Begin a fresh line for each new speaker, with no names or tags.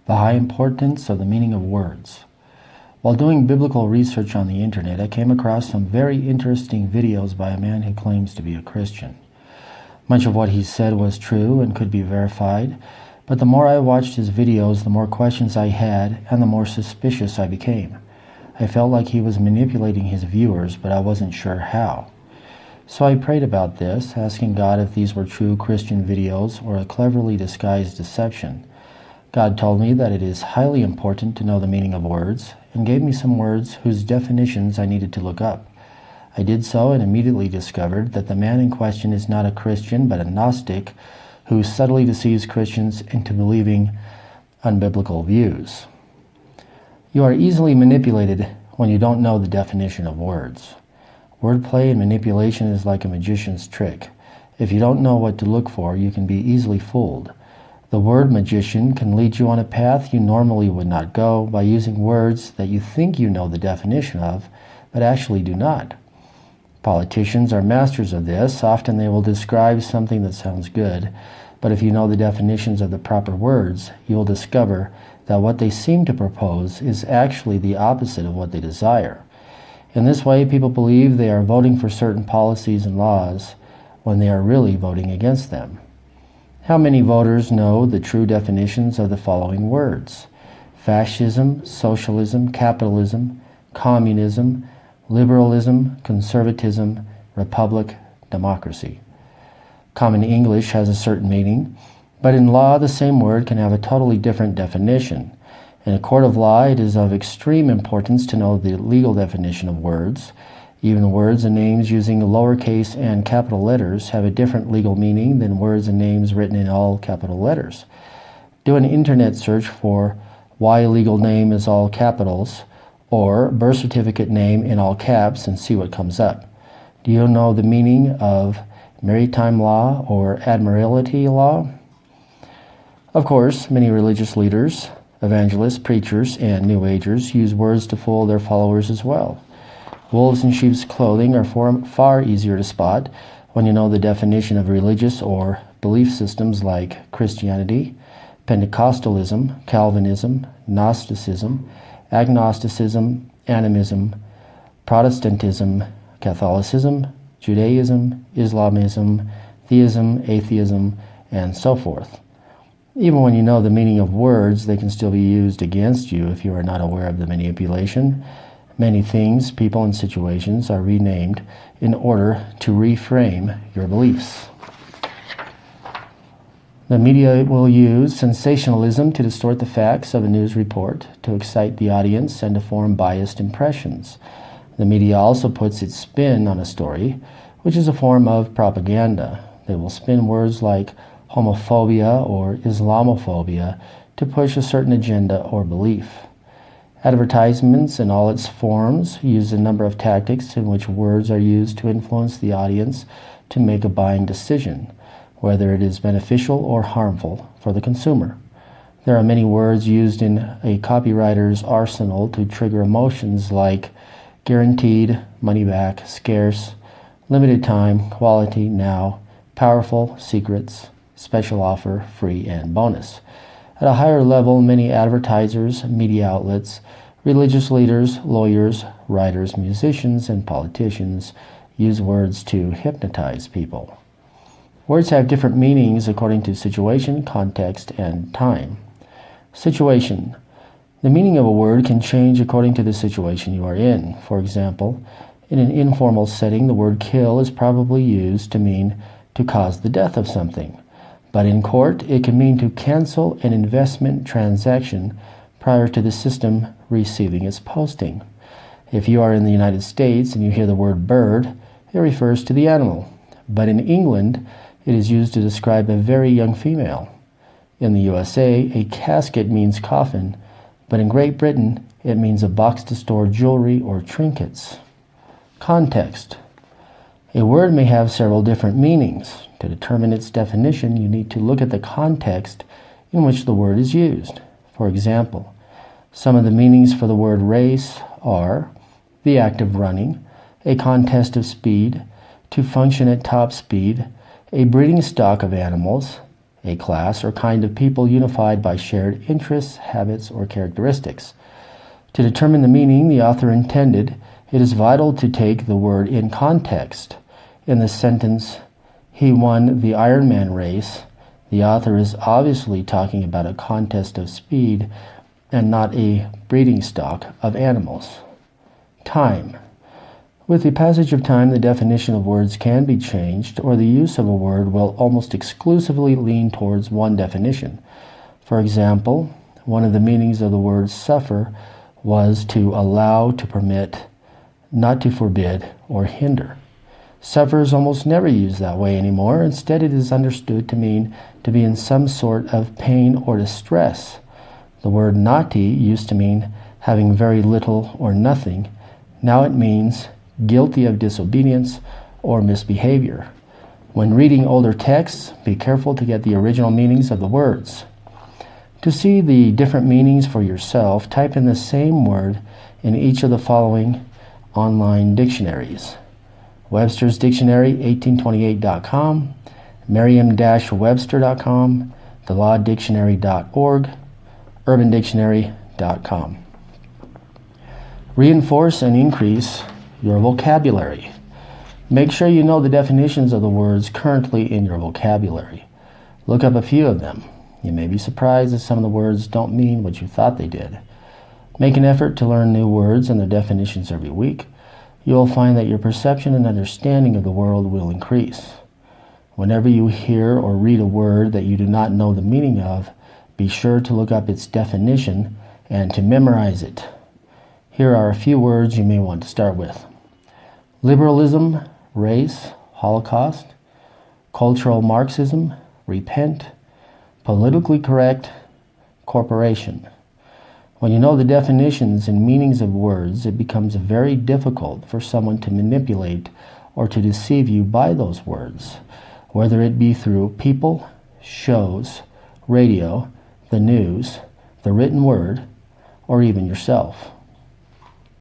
The high importance of the meaning of words. While doing biblical research on the internet, I came across some very interesting videos by a man who claims to be a Christian. Much of what he said was true and could be verified, but the more I watched his videos, the more questions I had and the more suspicious I became. I felt like he was manipulating his viewers, but I wasn't sure how. So I prayed about this, asking God if these were true Christian videos or a cleverly disguised deception. God told me that it is highly important to know the meaning of words, and gave me some words whose definitions I needed to look up. I did so and immediately discovered that the man in question is not a Christian but a Gnostic who subtly deceives Christians into believing unbiblical views. You are easily manipulated when you don't know the definition of words. Wordplay and manipulation is like a magician's trick. If you don't know what to look for, you can be easily fooled. The word magician can lead you on a path you normally would not go by using words that you think you know the definition of, but actually do not. Politicians are masters of this. Often they will describe something that sounds good, but if you know the definitions of the proper words, you will discover that what they seem to propose is actually the opposite of what they desire. In this way, people believe they are voting for certain policies and laws when they are really voting against them. How many voters know the true definitions of the following words? Fascism, socialism, capitalism, communism, liberalism, conservatism, republic, democracy. Common English has a certain meaning, but in law the same word can have a totally different definition. In a court of law, it is of extreme importance to know the legal definition of words. Even words and names using lowercase and capital letters have a different legal meaning than words and names written in all capital letters. Do an internet search for why a legal name is all capitals or birth certificate name in all caps and see what comes up. Do you know the meaning of maritime law or admiralty law? Of course, many religious leaders, evangelists, preachers, and New Agers use words to fool their followers as well. Wolves in sheep's clothing are far easier to spot when you know the definition of religious or belief systems like Christianity, Pentecostalism, Calvinism, Gnosticism, Agnosticism, Animism, Protestantism, Catholicism, Judaism, Islamism, theism, atheism, and so forth. Even when you know the meaning of words, they can still be used against you if you are not aware of the manipulation. Many things, people, and situations are renamed in order to reframe your beliefs. The media will use sensationalism to distort the facts of a news report, to excite the audience, and to form biased impressions. The media also puts its spin on a story, which is a form of propaganda. They will spin words like homophobia or Islamophobia to push a certain agenda or belief. Advertisements in all its forms use a number of tactics in which words are used to influence the audience to make a buying decision, whether it is beneficial or harmful for the consumer. There are many words used in a copywriter's arsenal to trigger emotions like guaranteed, money back, scarce, limited time, quality, now, powerful, secrets, special offer, free, and bonus. At a higher level, many advertisers, media outlets, religious leaders, lawyers, writers, musicians, and politicians use words to hypnotize people. Words have different meanings according to situation, context, and time. Situation. The meaning of a word can change according to the situation you are in. For example, in an informal setting, the word kill is probably used to mean to cause the death of something. But in court, it can mean to cancel an investment transaction prior to the system receiving its posting. If you are in the United States and you hear the word bird, it refers to the animal. But in England, it is used to describe a very young female. In the USA, a casket means coffin, but in Great Britain, it means a box to store jewelry or trinkets. Context. A word may have several different meanings. To determine its definition, you need to look at the context in which the word is used. For example, some of the meanings for the word race are the act of running, a contest of speed, to function at top speed, a breeding stock of animals, a class or kind of people unified by shared interests, habits, or characteristics. To determine the meaning the author intended, it is vital to take the word in context. In the sentence, "He won the Ironman race," the author is obviously talking about a contest of speed and not a breeding stock of animals. Time. With the passage of time, the definition of words can be changed, or the use of a word will almost exclusively lean towards one definition. For example, one of the meanings of the word suffer was to allow, to permit, not to forbid or hinder. Suffer is almost never used that way anymore. Instead, it is understood to mean to be in some sort of pain or distress. The word nati used to mean having very little or nothing. Now it means guilty of disobedience or misbehavior. When reading older texts, be careful to get the original meanings of the words. To see the different meanings for yourself, type in the same word in each of the following online dictionaries: Webster's Dictionary, 1828.com, Merriam-Webster.com, thelawdictionary.org, urbandictionary.com. Reinforce and increase your vocabulary. Make sure you know the definitions of the words currently in your vocabulary. Look up a few of them. You may be surprised that some of the words don't mean what you thought they did. Make an effort to learn new words and their definitions every week. You will find that your perception and understanding of the world will increase. Whenever you hear or read a word that you do not know the meaning of, be sure to look up its definition and to memorize it. Here are a few words you may want to start with: liberalism, race, Holocaust; cultural Marxism, repent; politically correct, corporation. When you know the definitions and meanings of words, it becomes very difficult for someone to manipulate or to deceive you by those words, whether it be through people, shows, radio, the news, the written word, or even yourself.